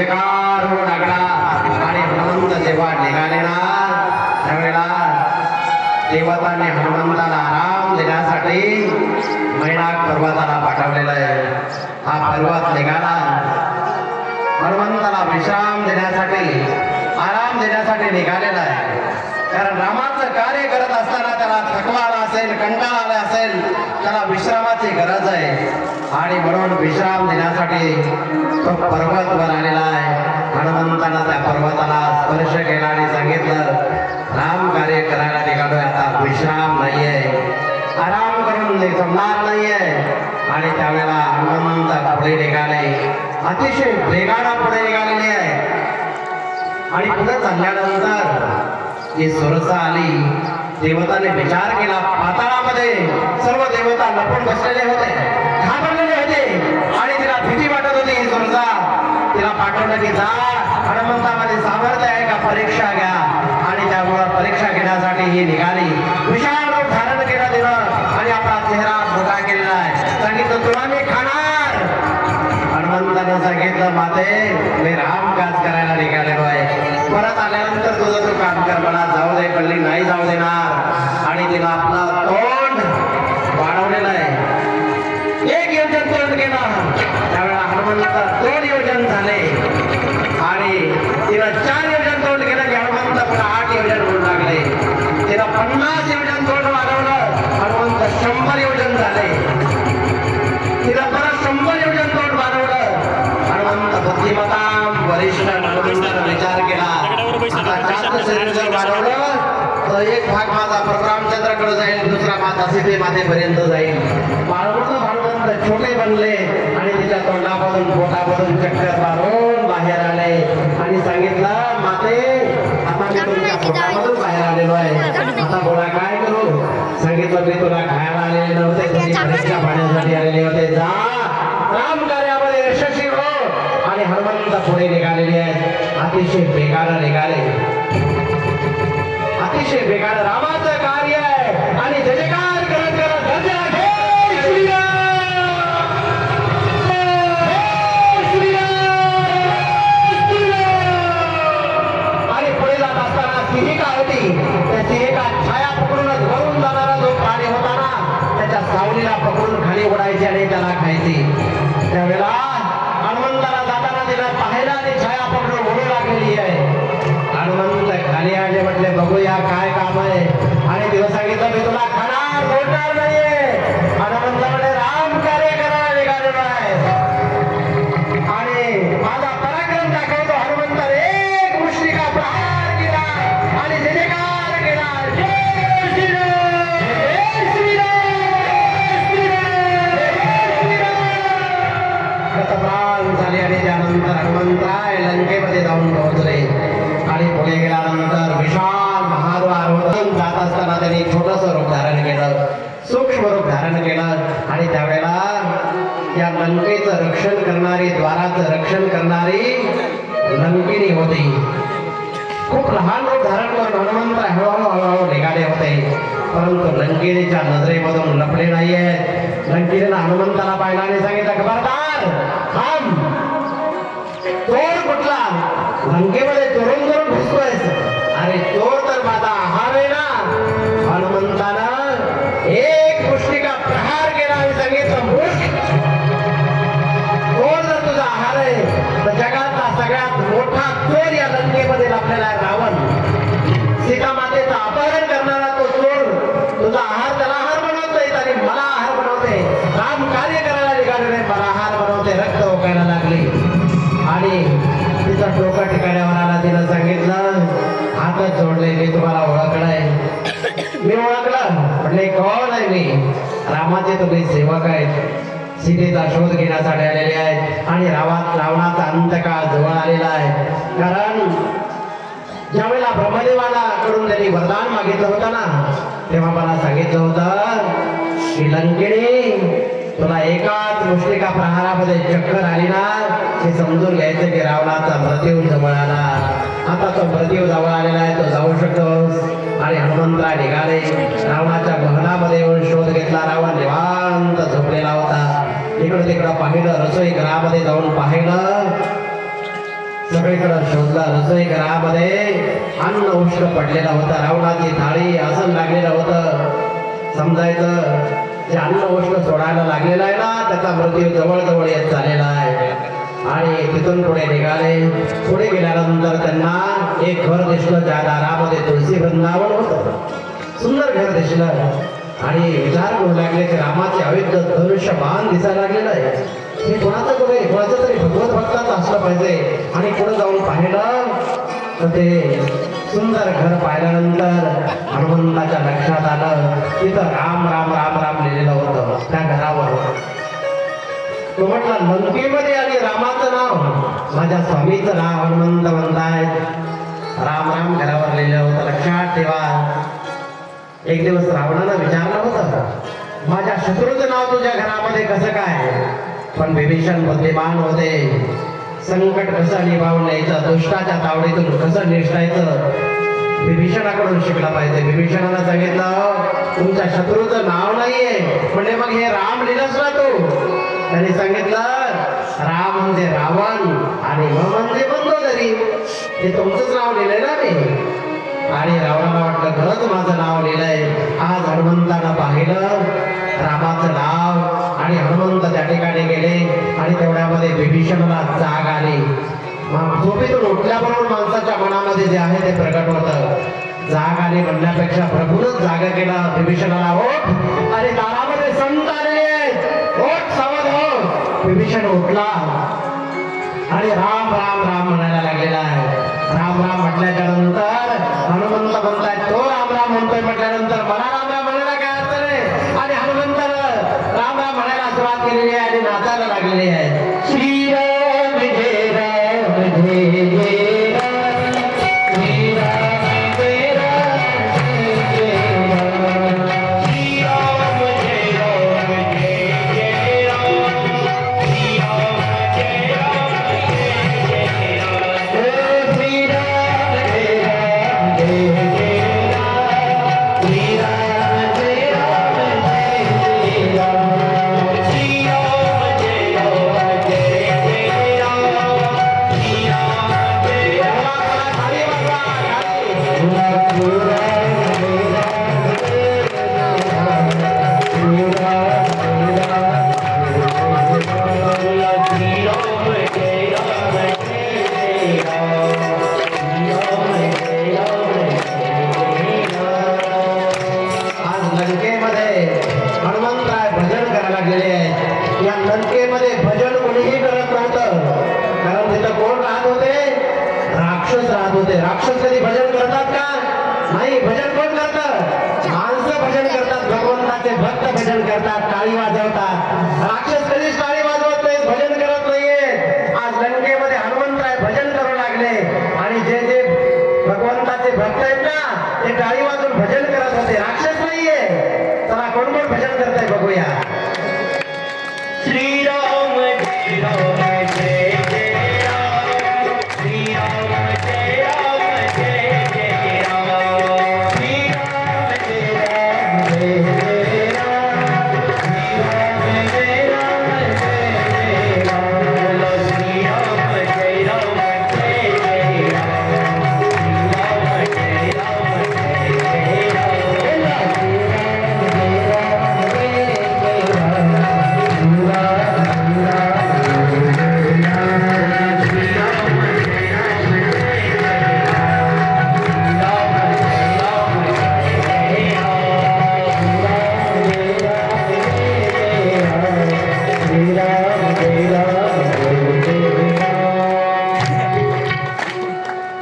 जयकार होऊ लागला आणि हनुमंत जेव्हा निघाले ना त्यावेळेला देवतांनी हनुमंताला आराम देण्यासाठी मैनाक पर्वताला पाठवलेला आहे. हा पर्वत निघाला हनुमंताला विश्राम देण्यासाठी आराम देण्यासाठी निघालेला आहे. कारण रामाचं कार्य करत असताना त्याला थकवा आला असेल, कंटाळा आला असेल, त्याला विश्रामाची गरज आहे आणि म्हणून विश्राम देण्यासाठी तो पर्वतवर आलेला आहे. हनुमंतानं त्या पर्वताला स्पर्श केला आणि सांगितलं राम कार्य करायला निघालोय, आता विश्राम नाहीये, आराम करून जमणार नाहीये. आणि त्यावेळेला हनुमंत पुढे निघाले, अतिशय वेगानं पुढे निघालेले आहे. आणि पुढे चालल्यानंतर ही सुरसा आली. देवताने विचार केला, पाताळामध्ये सर्व देवता लपून बसलेले होते, घाबरलेले होते आणि तिला भीती वाटत होती. ही सुरसा तिला पाठवलं की जा, हनुमंतामध्ये सामर्थ्य आहे का परीक्षा घ्या. आणि त्यामुळे परीक्षा घेण्यासाठी ही निघाली. विशाल रूप धारण केलं तिनं आणि आपला चेहरा मोठा केलेला आहे. सांगितलं तुला मी खाणार. हनुमंतानं सांगितलं माते मी रामकाज करायला निघालेलो आहे, परत आल्यानंतर तुझं तू काम कर, मला जाऊ दे पडली नाही जाऊ देणार. आणि तिला आपलं तोंड वाढवलेलं आहे. एक योजन तोंड केलं त्यावेळेला हनुमंत 2 योजन झाले आणि तिला 4 योजन तोंड केलं की हनुमंत पुन्हा 8 योजन होऊ लागले. तिला 50 योजन तोंड वाढवलं, हनुमंत 100 योजन झाले. तिला परत 100 योजन तोंड वाढवलं. हनुमंत बुद्धिमताम वरिष्ठ हनुमंतानं विचार केला आता जास्त शरीर जर वाढवलं तर एक भाग माझा परशुरामचंद्राकडे जाईल, दुसरा माझा सीतेमातेपर्यंत जाईल. हनुमंत छोटे बनले आणि तिच्या तोंडामधून पोटामधून चक्कर मारून बाहेर आले आणि सांगितलं माते आता मी तुमच्या पोटामधून बाहेर आलेलो आहे, आता बोला काय करू. सांगितलं मी तुला खायला आलेले नव्हते, तुम्ही परीक्षा पाहण्यासाठी आलेले होते, जा राम कार्यामध्ये यशस्वी हो. आणि हनुमंत पुढे निघालेले आहेत, अतिशय वेगानं निघाले, अतिशय वेगानं रामाचं कार्य आहे. आणि जयकार करत करत गजरा घे आणि पुढे जात असताना सिंहिका होती. त्या सिंहिका छाया पकडूनच वरून जाणारा जो प्राणी होता ना त्याच्या सावलीला पकडून खाली उडायची आणि त्याला खायची. त्यावेळेला हनुमंताला जाताना तिला पाहायला आणि छाया पकडून उडू लागलेली आहे. हनुमंत खाली आले, म्हटले बघूया काय काम आहे. आणि तिला सांगितलं मी तुला खाणार सोडणार नाहीये. हनुमंत म्हणे राम कार्य करायला निघालेलो आहे आणि माझा पराक्रम दाखवतो. हनुमंत एक मुष्टिका प्रहार केला आणि जयकार केला, जय श्रीराम जय श्रीराम प्राण झाले. आणि त्यानंतर हनुमंतराय लंकेमध्ये जाऊन पोहोचले आणि पुढे गेल्यानंतर विशाल महाद्वार जात असताना त्यांनी छोटस रूप धारण केलं, सूक्ष्म रूप धारण केलं. आणि त्यावेळेला या लंकेचं रक्षण करणारी, द्वाराचं रक्षण करणारी लंकिनी होती. खूप लहान रूप धारण करून हनुमंत हळूहळू निघाले होते, परंतु लंकिनीच्या नजरेमधून लपले नाहीये. लंकिनीनं हनुमंताला पाहिला आणि सांगितलं खबरदार थांब, चोर कुठला लंकेमध्ये चोरून चोरून घुसतोयस. अरे चोर तर माझा आहार आहे ना. हनुमंतानं एक मुष्टिका प्रहार केला आणि सांगितलं चोर जर तुझा आहार आहे तर जगातला सगळ्यात मोठा चोर या लंकेमध्ये लपलेला आहे रावण. सीता मातेचं अपहरण करणारा तो चोर तुझा आहार त्याला आहार बनवतोय आणि मला आहार बनवते. राम कार्य करायला निघाले, मला आहार बनवते. रक्त ओकायला लागली आणि तिचा डोका ठिकाण्यावर आला. तिला सांगितलं हातच जोडले, मी तुम्हाला ओळखलंय. मी ओळखलं म्हटले कोण आहे मी. रामाचे तुम्ही सेवक आहेत, सीतेचा शोध घेण्यासाठी आलेले आहेत आणि रावणाचा अंतकाळ जवळ आलेला आहे. कारण ज्यावेळेला ब्रह्मदेवाला कडून त्यांनी वरदान मागितलं होतं ना तेव्हा मला सांगितलं होतं की लंकेने तुला एकाच मुष्टिका प्रहारामध्ये चक्कर आली ना हे समजून घ्यायचं की रावणाचा मृत्यू जवळ आला. आता तो मृत्यू जवळ आलेला आहे, तो जाऊ शकतोस. आणि हनुमंतराय निघाले, रावणाच्या महलामध्ये येऊन शोध घेतला. रावण निवांत झोपलेला होता. इकडं तिकडं पाहिलं, रसोई घरामध्ये जाऊन पाहिलं सगळीकडे शोधला, रसोई घरामध्ये अन्न उष्ण पडलेलं होतं, रावणाची थाळी आसन लागलेलं होतं. समजायचं जे अन्न उष्ण सोडायला लागलेला आहे ना, त्याचा मृत्यू जवळजवळ येत झालेला आहे. आणि तिथून पुढे निघाले. पुढे गेल्यानंतर त्यांना एक घर दिसलं, ज्या दारामध्ये तुळशी वृंदावन होतं. सुंदर घर दिसलं आणि विचार करू लागले की रामाचे अवैध धनुष्य बाण दिसायला लागलेलं आहे. हे कोणाचं घर आहे? कोणाचं तरी भगवत भक्ताचं असलं पाहिजे. आणि पुढे जाऊन पाहिलं तर ते सुंदर घर पाहिल्यानंतर हनुमंताच्या लक्षात आलं तिथं राम राम राम राम लिहिलेलं होतं त्या घरावर. तो म्हटला लंकेमध्ये आणि रामाचं नाव माझ्या स्वामीचं नाव हनुमंत म्हणतायत. राम राम घरावर लिहिलं होतं. लक्षात ठेवा. एक दिवस रावणानं विचारलं होतं माझ्या शत्रूचं नाव तुझ्या घरामध्ये कसं काय? पण विभीषण बुद्धिमान होते. संकट कसं निभावून न्यायचं, दुष्टाच्या तावडीतून कसं निष्ठायचं विभीषणाकडून शिकला पाहिजे. विभीषणाला सांगितलं तुमच्या शत्रूचं नाव नाहीये. म्हणजे मग हे राम लिहिलंच ना तू? त्यांनी सांगितलं राम म्हणजे रावण आणि म म्हणजे मंदोदरी. हे तुमचंच नाव लिहिलंय ना मी. आणि रावणाला वाटलं खरंच माझं नाव लिहिलंय. आज हनुमंतानं पाहिलं रामाचं नाव आणि हनुमंत त्या ठिकाणी गेले आणि तेवढ्यामध्ये विभीषणाला जाग आली. झोपेतून उठल्याबरोबर माणसाच्या मनामध्ये जे आहे ते प्रकट होतं. जाग आली म्हणण्यापेक्षा प्रभूनच जागा केला विभीषणाला. हो अरे दारामध्ये संत आलेले आहेत, ओठ सावध हो. विभीषण उठला आणि राम राम राम म्हणायला लागलेला आहे. राम राम म्हटल्याच्या नंतर हनुमंत म्हणताय तो राम राम म्हणतोय म्हटल्यानंतर मला राम राम म्हणायला काय अर्थ नाही. आणि हनुमंतानं राम राम म्हणायला सुरुवात केलेली आहे आणि नाचायला लागलेली आहे. श्रीराम जय राम जय जय राम, श्रीराम जय राम जय जय राम, श्रीराम जय राम जय जय राम, श्रीराम जय राम जय जय राम, श्रीराम जय राम जय जय राम, श्रीराम जय राम जय जय राम, श्रीराम जय राम जय जय राम, श्रीराम जय राम हरे आज लंकेमध्ये हनुमंतराय भजन करायला गेले आहेत. या लंकेमध्ये भजन कोणीही करत नव्हतं. कारण तिथं कोण राहत होते? राक्षस राहत होते. राक्षस कधी भजन करतात का? नाही. भजन कोण करतं? माणसं भजन करतात. भगवंताचे भक्त भजन करतात, टाळी वाजवतात. राक्षस कधीच टाळी वाजवत नाहीत, भजन करत नाहीये. आज लंकेमध्ये हनुमंतराय भजन करू लागले आणि जे जे भगवंताचे भक्त आहेत ना ते टाळी वाजवून भजन करत होते. राक्षस नाहीये. चला कोण कोण भजन करताय बघूया. श्रीराम जय राम जय जय राम, श्रीराम जय राम जय जय राम, श्रीराम जय राम जय जय राम, श्रीराम जय राम जय जय राम, श्रीराम जय राम जय जय राम, श्रीराम जय राम जय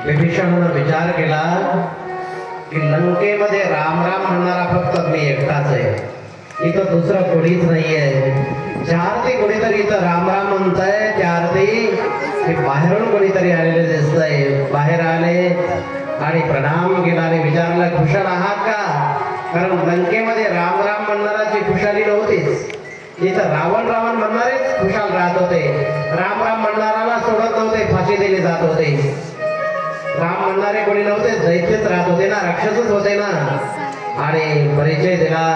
विभीषणानं विचार केला की लंकेमध्ये राम राम म्हणणारा फक्त मी एकटाच आहे. इथं दुसरं कोणीच नाहीये. ज्या अर्थी कोणीतरी इथं राम राम म्हणताय त्या अर्थी बाहेरून कोणीतरी आलेले दिसतंय. बाहेर आले आणि प्रणाम केला आणि विचारलं खुशाल आहात का? कारण लंकेमध्ये राम राम म्हणणाराची खुशाली नव्हतीच. इथं रावण रावण म्हणणारेच खुशाल राहत होते. राम राम म्हणणाराला सोडत नव्हते, फाशी दिली जात होते. राम म्हणणारे कोणी नव्हते, दैत्यच राहत होते ना, राक्षसच होते ना. आणि परिचय दिला.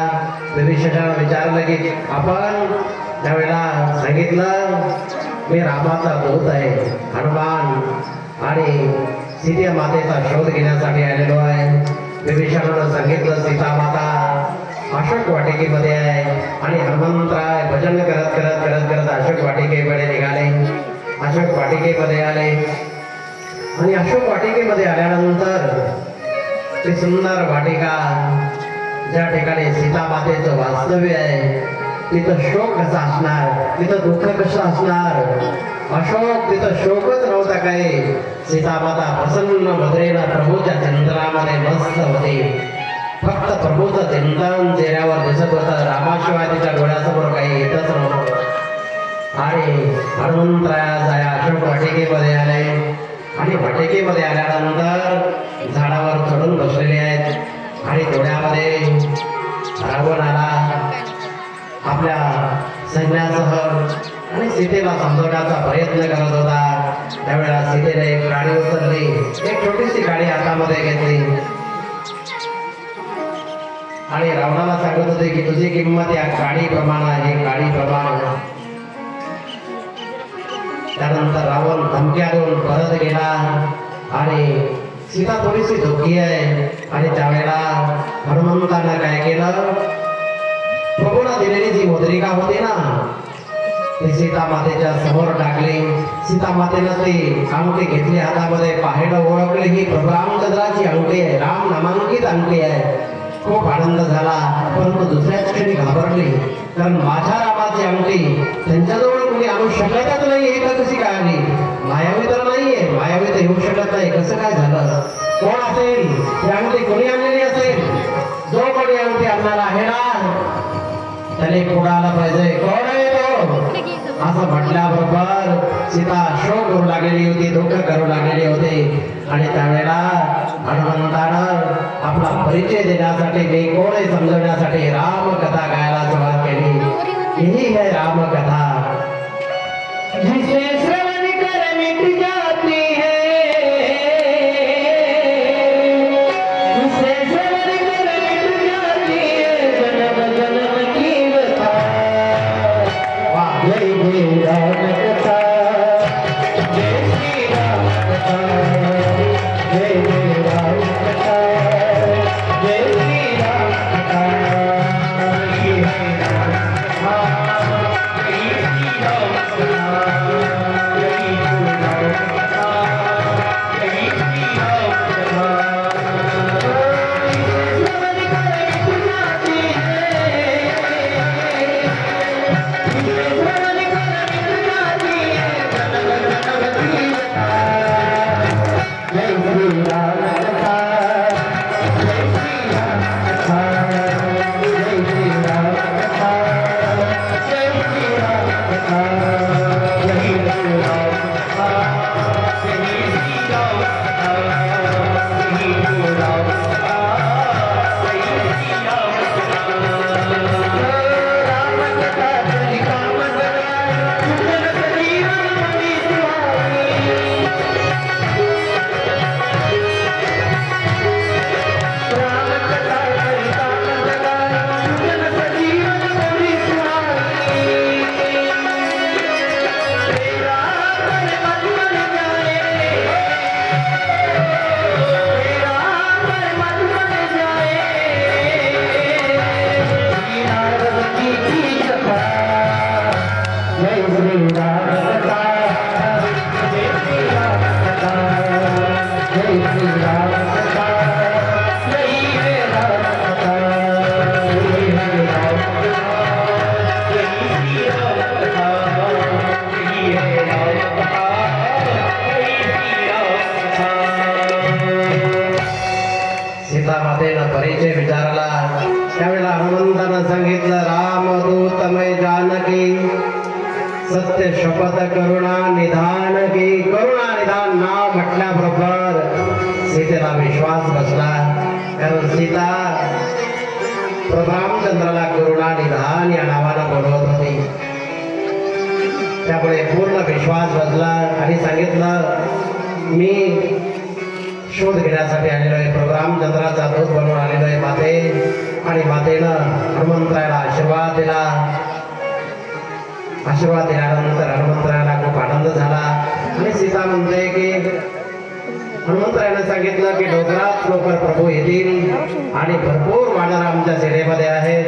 विभीषणाला विचारलं की आपण त्यावेळेला सांगितलं मी रामाचा दूत आहे, हनुमान. आणि सीता मातेचा शोध घेण्यासाठी आलेलो आहे. विभीषणानं सांगितलं सीता माता अशोक वाटिकेमध्ये आहे आणि हनुमंतराय भजन करत करत करत करत अशोक वाटिकेकडे निघाले. अशोक वाटिकेमध्ये आले आणि अशोक वाटिकेमध्ये आल्यानंतर ती सुंदर वाटिका ज्या ठिकाणी सीता मातेचं वास्तव्य आहे तिथं शोक कसा असणार, तिथं दुःख कसं असणार. अशोक तिथं शोकच नव्हता काही. सीता माता प्रसन्न भद्रेनं प्रभूच्या चिंतनामध्ये मस्त होती. फक्त प्रभूचं चिंतन चेहऱ्यावर दिसत होतं. रामाशिवाय तिच्या डोळ्यासमोर काही येतच नव्हतं. आणि हनुमंतराया अशोक वाटिकेमध्ये आले आणि वाटिकेमध्ये आल्यानंतर झाडावर चढून बसलेले आहेत आणि डोळ्यामध्ये रावण आला आपल्या सैन्यासह आणि सीतेला समजवण्याचा प्रयत्न करत होता. त्यावेळेला सीतेने एक गाडी उचलली, एक छोटीशी गाडी हातामध्ये घेतली आणि रावणाला सांगत होते की तुझी किंमत या गाडीप्रमाणे आहे, गाडीप्रमाणे. त्यानंतर रावण धमक्या देऊन परत गेला आणि सीता थोडीशी दुःखी आहे. आणि त्यावेळेला हनुमंतानं काय केलं, प्रभूला दिलेली जी मुद्रिका होती ना ती सीता मातेच्या समोर टाकली. सीता मातेनं ती अंगठी घेतली हातामध्ये, पाहिलं ओळखली ही प्रभू रामचंद्राची अंगठी आहे, राम नामांकित अंगठी आहे. खूप आनंद झाला, परंतु दुसऱ्याच क्षणी घाबरली, कारण माझ्या रामाची अंगठी त्यांच्याजवळ कोणी आणू शकतच नाही. हे तर कशी काय आली? मायावी तर नाहीये, मायावी तर येऊ शकत नाही. कसं काय झालं? कोण असेल ही अंगठी? कोणी आणलेली असेल? जो कोणी अंगठी आणणार आहे ना त्याने पुढे आला पाहिजे. कोण आहे तो? असं म्हटल्याबरोबर सीता शोक करू लागलेली होती, दुःख करू लागलेली होती. आणि त्यावेळेला हनुमंतानं आपला परिचय देण्यासाठी, मी कोण आहे समजवण्यासाठी रामकथा गायला सुरुवात केली. ही है रामकथा. जिसे श्रवण कर मिट जाती है, जिसे श्रवण कर मिट जाती है जन्म जन्म की व्यथा. जय जय रामकथा, जय श्री रामकथा, जय जय रामकथा, जय श्री रामकथा. ये है रामकथा, ये श्री रामकथा, यही तो रामकथा, यही श्री रामकथा. श्रवण कर मिट जाती है, श्रवण कर मिट जाती है जन्म जन्म की व्यथा. जय श्री रामकथा, जय श्री रामकथा, जय श्री रामकथा, जय श्री रामकथा, यही तो रामकथा, यही श्री रामकथा, यही तो रामकथा, यही श्री रामकथा. रामकथा चली काम लगाए, सुजन शरीरन मनी सुहाई. रामकथा चली काम लगाए, सुजन शरीरन मनी सुहाई. तेरा मन मत मन जाए, तेरा मन मत मन जाए. श्री नारद की कथा, जय श्री रामकथा, जय श्री रामकथा, जय श्री रामकथा. यही है रामकथा, यही है रामकथा, यही श्री रामकथा, यही है रामकथा, यही श्री रामकथा. सीता मातेनं परिचय विचारला. त्यावेळेला हनुमंतानं सांगितलं, रामदूतमय जानकी, सत्य शपथ करुणा निधान की. करुणा निधान नाव म्हटल्याबरोबर सीतेला विश्वास बसला, कारण सीता प्रभू रामचंद्राला करुणा निधान या नावानं बोलवत होती. त्यामुळे पूर्ण विश्वास बसला आणि सांगितलं, मी शोध घेण्यासाठी आलेलो आहे, प्रभू रामचंद्राचा दूत बनवून आलेलो आहे माते. आणि मातेनं हनुमंतरायाला आशीर्वाद दिला. आशीर्वाद दिल्यानंतर हनुमंतरायाला खूप आनंद झाला आणि सीता म्हणते की हनुमंतरायानं सांगितलं की डोंगरात लवकर प्रभू येतील आणि भरपूर वानर आमच्या सेनेमध्ये आहेत.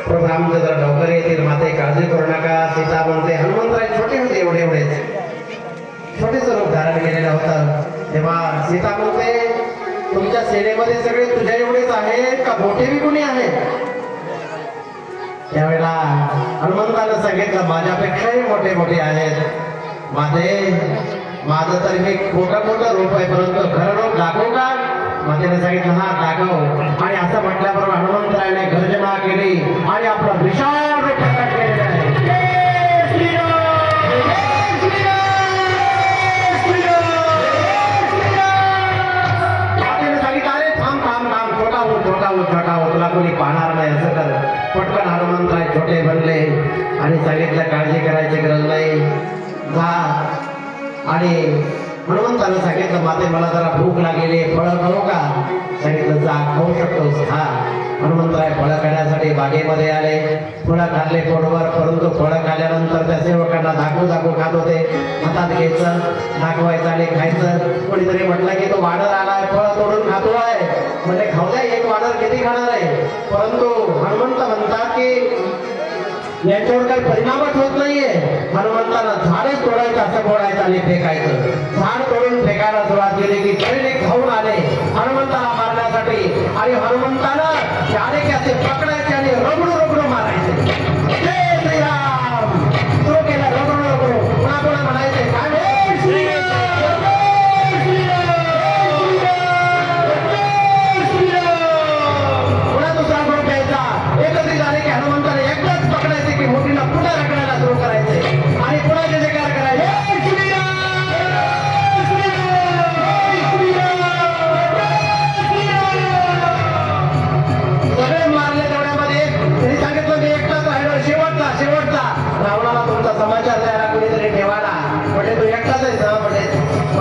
प्रभू रामचंद्र लवकर येतील, माते काळजी करू नका. सीता म्हणते, हनुमंतराय छोटे होते, एवढे एवढेच छोटे स्वरूप धारण केलेलं होतं. तेव्हा सीता म्हणते, तुमच्या सेनेमध्ये सगळे तुझ्या एवढेच आहेत का मोठे बी कोणी आहेत? त्यावेळेला हनुमंतानं सांगितलं, माझ्यापेक्षाही मोठे मोठे आहेत. माझं तर मी खोटं रूप आहे, परंतु खरं रूप दाखवू का? मातेने सांगितलं, हा दाखव. आणि असं म्हटल्याबरोबर हनुमंतरायाने गर्जना केली आणि आपलं विशाल रूप प्रकट केलेलं आहे. छोटा हो, तुला कोणी पाहणार नाही, असं कर. पटकन हनुमंतराय छोटे बनले आणि सांगितलं, काळजी करायची गरज नाही, जा. आणि हनुमंतानं सांगितलं, माते मला जरा भूक लागलेली, फळं खाऊ का? सांगितलं, जा, खाऊ शकतोस, खा. हनुमंतराय फळं खाण्यासाठी बागेमध्ये आले. फळं खाल्ले पोटभर, परंतु फळं खाल्ल्यानंतर त्या सेवकांना दाखवू खात होते. हातात घ्यायचं, दाखवायचं आणि खायचं. कोणीतरी म्हटलं की तो वानर आलाय, फळं तोडून खातो आहे. म्हणजे खाऊ द्या, एक वानर किती खाणार आहे? परंतु हनुमंत म्हणतात की याच्यावर काही परिणामच होत नाहीये. हनुमंतानं झाडच तोडायचं, असं बोलायचं आणि फेकायचं. झाड तोडून फेकायला सुरुवात केली की सैनिक धावून आले हनुमंताला मारण्यासाठी. आणि हनुमंतानं त्याने की असे पकडायचे आणि रगडू मारायचे. जय श्रीराम सुरू केलं, रगडू पुन्हा म्हणायचे, काय पुन्हा दुसरा ग्रुप घ्यायचा. एकत्रित झाले की हनुमंताने एकदाच पकडायचे की मोठीला पुन्हा रगडायला सुरू करायचे आणि पुन्हा जे जयकार करायचे. सगळे मारले तेवढ्यामध्ये त्यांनी सांगितलं की एकटाच राहिलो, शेवटचा. रावणाला तुमचा समाचार द्यायला कोणीतरी ठेवायला, म्हणजे तू एकटाच आहे सह, म्हणजे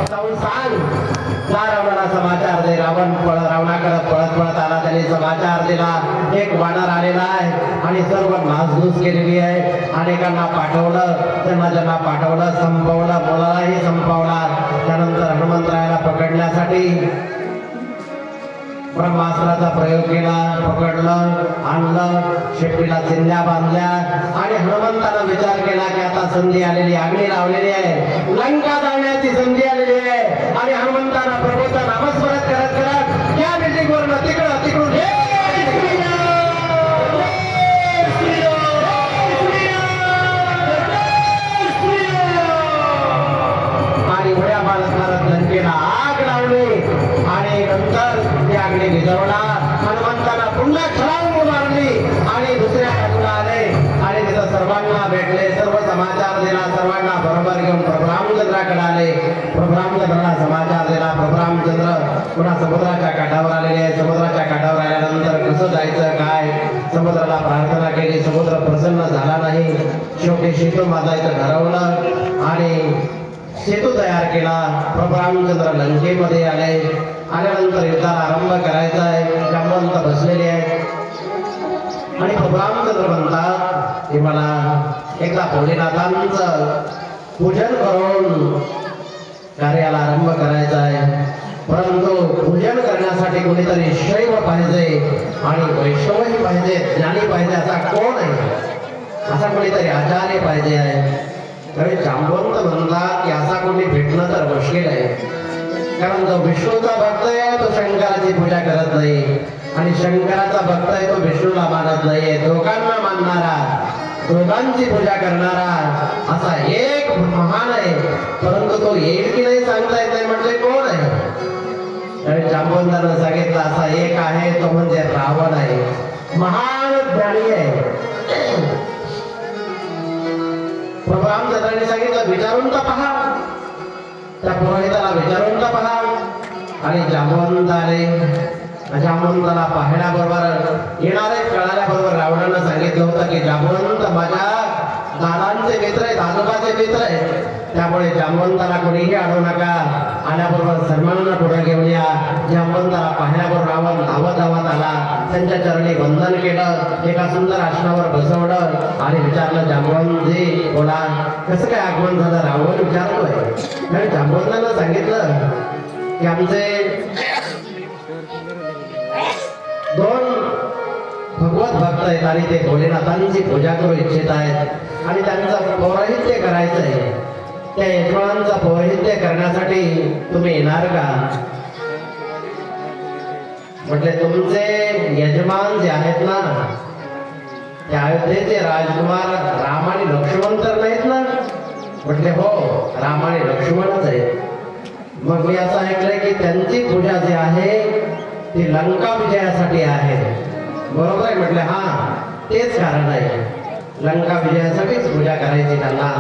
जाऊन सांग, जा रावणाला समाचार दे. रावणाकडे पळत आला, त्याने समाचार दिला, एक वानर आलेला आहे आणि सर्व नासधूस केलेली आहे. अनेकांना पाठवलं, ज्यांना पाठवलं संपवलं, मुलालाही संपवला. त्यानंतर हनुमंतरायाला पकडण्यासाठी ब्रह्मास्त्राचा प्रयोग केला, पकडलं, आणलं, शेपटीला चिंध्या बांधल्या आणि हनुमंतानं विचार केला की आता संधी आलेली, अग्नी लावलेली आहे, लंका जाण्याची संधी आलेली आहे. आणि हनुमंतानं प्रभूचं नामस्मरण करत या बिल्डिंगवरनं तिकडून आणि उड्या मारत लंकेला आग लावली. आणि नंतर ती अग्नी विझवला. हनुमंताला पुन्हा छलांग मारली आणि दुसऱ्या बाजूला आले आणि तिथं सर्वांना भेटले, सर्व समाचार दिला. सर्वांना बरोबर घेऊन प्रभू रामचंद्राकडे आले. प्रभू रामचंद्राला समाचार दिला. प्रभू रामचंद्र पुन्हा समुद्राच्या काठावर आलेले आहे. समुद्राच्या काठावर आल्यानंतर कसं जायचं काय, समुद्राला प्रार्थना केली. समुद्र प्रसन्न झाला नाही. शेवटी सेतू बांधायचं ठरवलं आणि सेतू तयार केला. प्रभू रामचंद्र लंकेमध्ये आल्यानंतर युद्धाला आरंभ करायचा आहे. जांबवंत बसलेले आहेत आणि प्रभू रामचंद्र म्हणतात की मला एकदा भोलेनाथांचं पूजन करून कार्याला आरंभ करायचा आहे. परंतु पूजन करण्यासाठी कोणीतरी शैव पाहिजे आणि वैष्णवही पाहिजे, ज्ञानी पाहिजे. असा कोण आहे? असा कोणीतरी आचार्य पाहिजे आहे. तरी जांबवंत म्हणतात की असा कोणी भेटणं तर मुश्किल आहे. कारण जो विष्णूचा भक्त आहे तो शंकराची पूजा करत नाही आणि शंकराचा भक्त आहे तो विष्णूला मानत नाहीये. दोघांना मानणारा, दोघांची पूजा करणारा असा एक महान आहे. परंतु तो येईल की नाही सांगता येत नाही. म्हणजे कोण आहे? आणि जांबवंतानं सांगितलं असा एक आहे, तो म्हणजे रावण आहे. महान ज्ञानी आहे. प्रभू रामचंद्रांनी सांगितलं विचारून तर पहा, त्या पुरोहिताला विचारून तर पहा. आणि जांबवंत आले. जांबवंताला पाहण्याबरोबर येणारे कळाल्याबरोबर रावणानं सांगितलं होतं की जांबवंत माझ्या दादांचे मित्र आहेत, आजोबाचे मित्र आहेत, त्यामुळे जांबवंताला कोणीही अडवू नका. आल्याबरोबर सन्मानानं पुढे घेऊन या. जांबवंताला पाहण्याबरोबर रावण धावत आला. त्यांच्या चरणी वंदन केलं, एका सुंदर आसनावर बसवलं आणि विचारलं जांबवंतजी बोला कसं काय आगमन झालं? रावण विचारतोय. आणि जांबवंतानं सांगितलं की आमचे दोन भगवत भक्त आहेत आणि ते भोलेनाथांची पूजा करू इच्छित आहेत आणि त्यांचं पौरोहित्य करायचं आहे. त्या यजमानांचं पौरोहित्य करण्यासाठी तुम्ही येणार का? म्हटले तुमचे यजमान जे आहेत ना ते अयोध्येचे राजकुमार राम आणि लक्ष्मण तर नाहीत ना? म्हटले हो, राम आणि लक्ष्मणच आहेत. मग मी असं ऐकलंय की त्यांची पूजा जी आहे ती लंका विजयासाठी आहे, बरोबर आहे? म्हटले हा, तेच कारण आहे, लंका विजयासाठीच पूजा करायची त्यांना.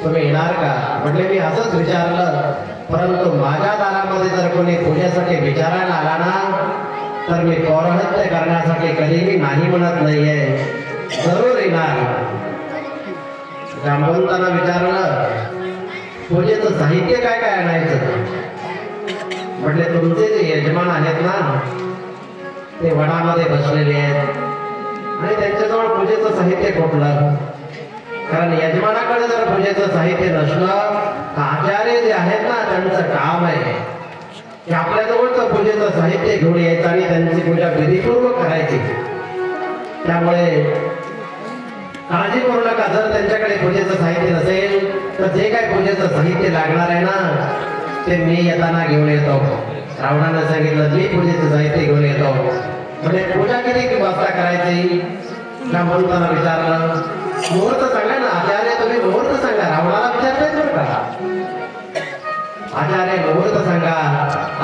तुम्ही येणार का? म्हटले मी असंच विचारलं, परंतु माझ्या दारामध्ये जर कोणी पूजेसाठी विचारायला आला ना तर मी पौरोहित्य करण्यासाठी कधीही नाही म्हणत नाहीये, जरूर येणार. जांबवंतांना विचारलं पूजेचं साहित्य काय काय आणायचं? म्हटले तुमचे जे यजमान आहेत ना ते वनामध्ये बसलेले आहेत आणि त्यांच्याजवळ पूजेचं साहित्य कुठलं? कारण यजमानाकडे जर पूजेचं साहित्य नसलं तर आचार्य जे आहेत ना त्यांचं काम आहे की आपल्याजवळचं पूजेचं साहित्य घेऊन यायचं आणि त्यांची पूजा विधीपूर्वक करायची. त्यामुळे काळजी करू नका, जर त्यांच्याकडे पूजेचं साहित्य नसेल तर जे काय पूजेचं साहित्य लागणार आहे ना ते मी येताना घेऊन येतो. रावणानं सांगितलं मी पूजेचं साहित्य घेऊन येतो. म्हणजे पूजा किती वाजता करायची? जांबवंतांना विचारलं, मुहूर्त सांगा ना आचार्य, तुम्ही मुहूर्त सांगा. रावणाला विचारतायच बरं का, आचार्य मुहूर्त सांगा.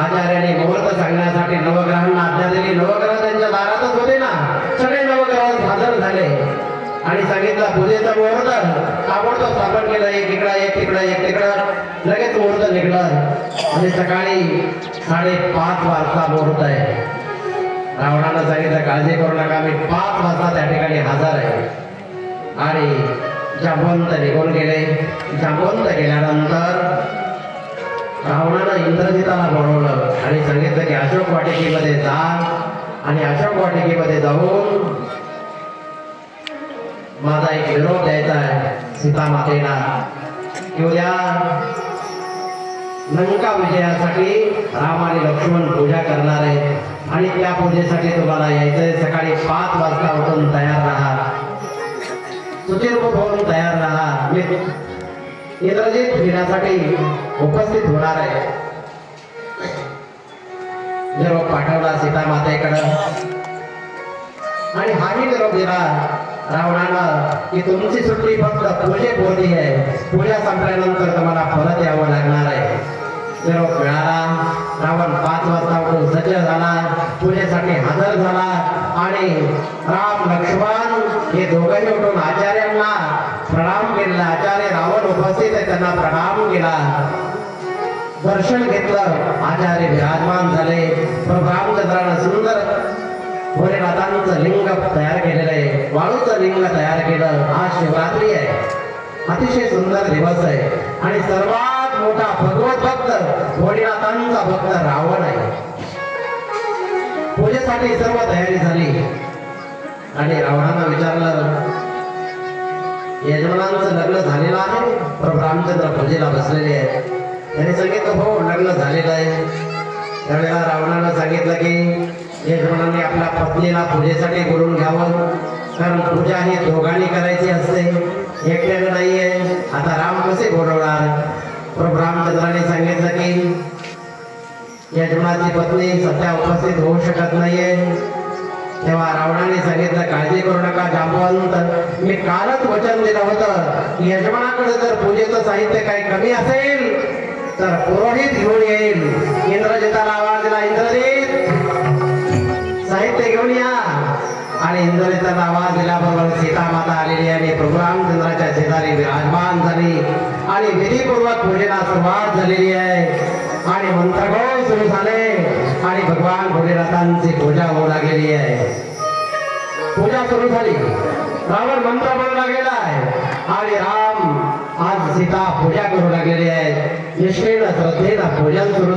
आचार्याने मुहूर्त सांगण्यासाठी नवग्रहांना आज्ञा दिली. नवग्रह त्यांच्या दारातच होते ना, सगळे नवग्रह हजर झाले आणि सांगितलं पूजेचा मुहूर्त. ताबडतोब स्थापन केलं, एक इकडं एक तिकडं एक तिकडं, लगेच मुहूर्त निघलं आणि सकाळी 5:30 वाजता मुहूर्त आहे. रावणानं सांगितलं काळजी करू नका, मी 5 वाजता त्या ठिकाणी हजर आहे. आणि जांबवंत निघून गेले. जांबवंत गेल्यानंतर रावणानं इंद्रजिताला बोलवलं आणि सांगितलं की अशोक वाटिकेमध्ये जा आणि अशोक वाटिकेमध्ये जाऊन माझा एक निरोप द्यायचा आहे सीता मातेला की उद्या लंका विजयासाठी राम आणि लक्ष्मण पूजा करणार आहे आणि त्या पूजेसाठी तुम्हाला यायचंय. सकाळी 5 वाजता उठून तयार राहा, सुचिर्भूत होऊन तयार राहा. मी इंद्रजित घेण्यासाठी उपस्थित होणार आहे. निरोप पाठवला सीता मातेकडं आणि हाही निरोप दिला रावणानं की तुमची सुट्टी फक्त पूजेपुरती आहे, पूजा संपल्यानंतर तुम्हाला परत यावं लागणार आहे. निरोप मिळाला. रावण 5 वाजता उठून सज्ज झाला, पूजेसाठी हजर झाला आणि राम लक्ष्मण हे दोघंही उठून आचार्यांना प्रणाम केला. आचार्य रावण उपस्थित आहे त्यांना प्रणाम केला, दर्शन घेतलं. आचार्य विराजमान झाले. प्रभू रामचंद्रानं सुंदर भोलेनाथांचं लिंग तयार केलेलं आहे, वाळूचं लिंग तयार केलं. आज शिवरात्री आहे, अतिशय सुंदर दिवस आहे आणि सर्वात मोठा भगवत भक्त भोलेनाथांचा भक्त रावण आहे. पूजेसाठी सर्व तयारी झाली आणि रावणानं विचारलं यजमानांचं लग्न झालेलं आहे? प्रभू रामचंद्र पूजेला बसलेले आहेत. त्यांनी सांगितलं हो लग्न झालेलं आहे. त्यावेळेला रावणानं सांगितलं की यजमानांनी आपल्या पत्नीला पूजेसाठी बोलून घ्यावं, कारण पूजा ही दोघांनी करायची असते, एकट्यानं नाहीये. आता राम कसे बोलवणार? प्रभू रामचंद्राने सांगितलं की यजमानाची पत्नी सध्या उपस्थित होऊ शकत नाहीये. तेव्हा रावणाने सांगितलं काळजी करू नका जांबवंत, मी कालच वचन दिलं होतं की यजमानाकडे जर पूजेचं साहित्य काही कमी असेल तर पुरोहित घेऊन येईल. इंद्रजिताला आवाज दिला, इंद्रजित साहित्य घेऊन या. आणि इंद्रजिताला आवाज दिल्याबरोबर सीता माता आलेली आणि प्रभू रामचंद्राच्या शेजारी विराजमान झाली आणि विधीपूर्वक पूजेला सुरुवात झालेली आहे आणि मंत्रघोष सुरू झाले आणि भगवान भोलेनाथांची पूजा होऊ लागलेली आहे. पूजा सुरू झाली, रावण मंत्र बोलू लागलेला आहे आणि राम आज सीता पूजा करू लागलेली आहे. निष्ठेनं श्रद्धेनं पूजन सुरू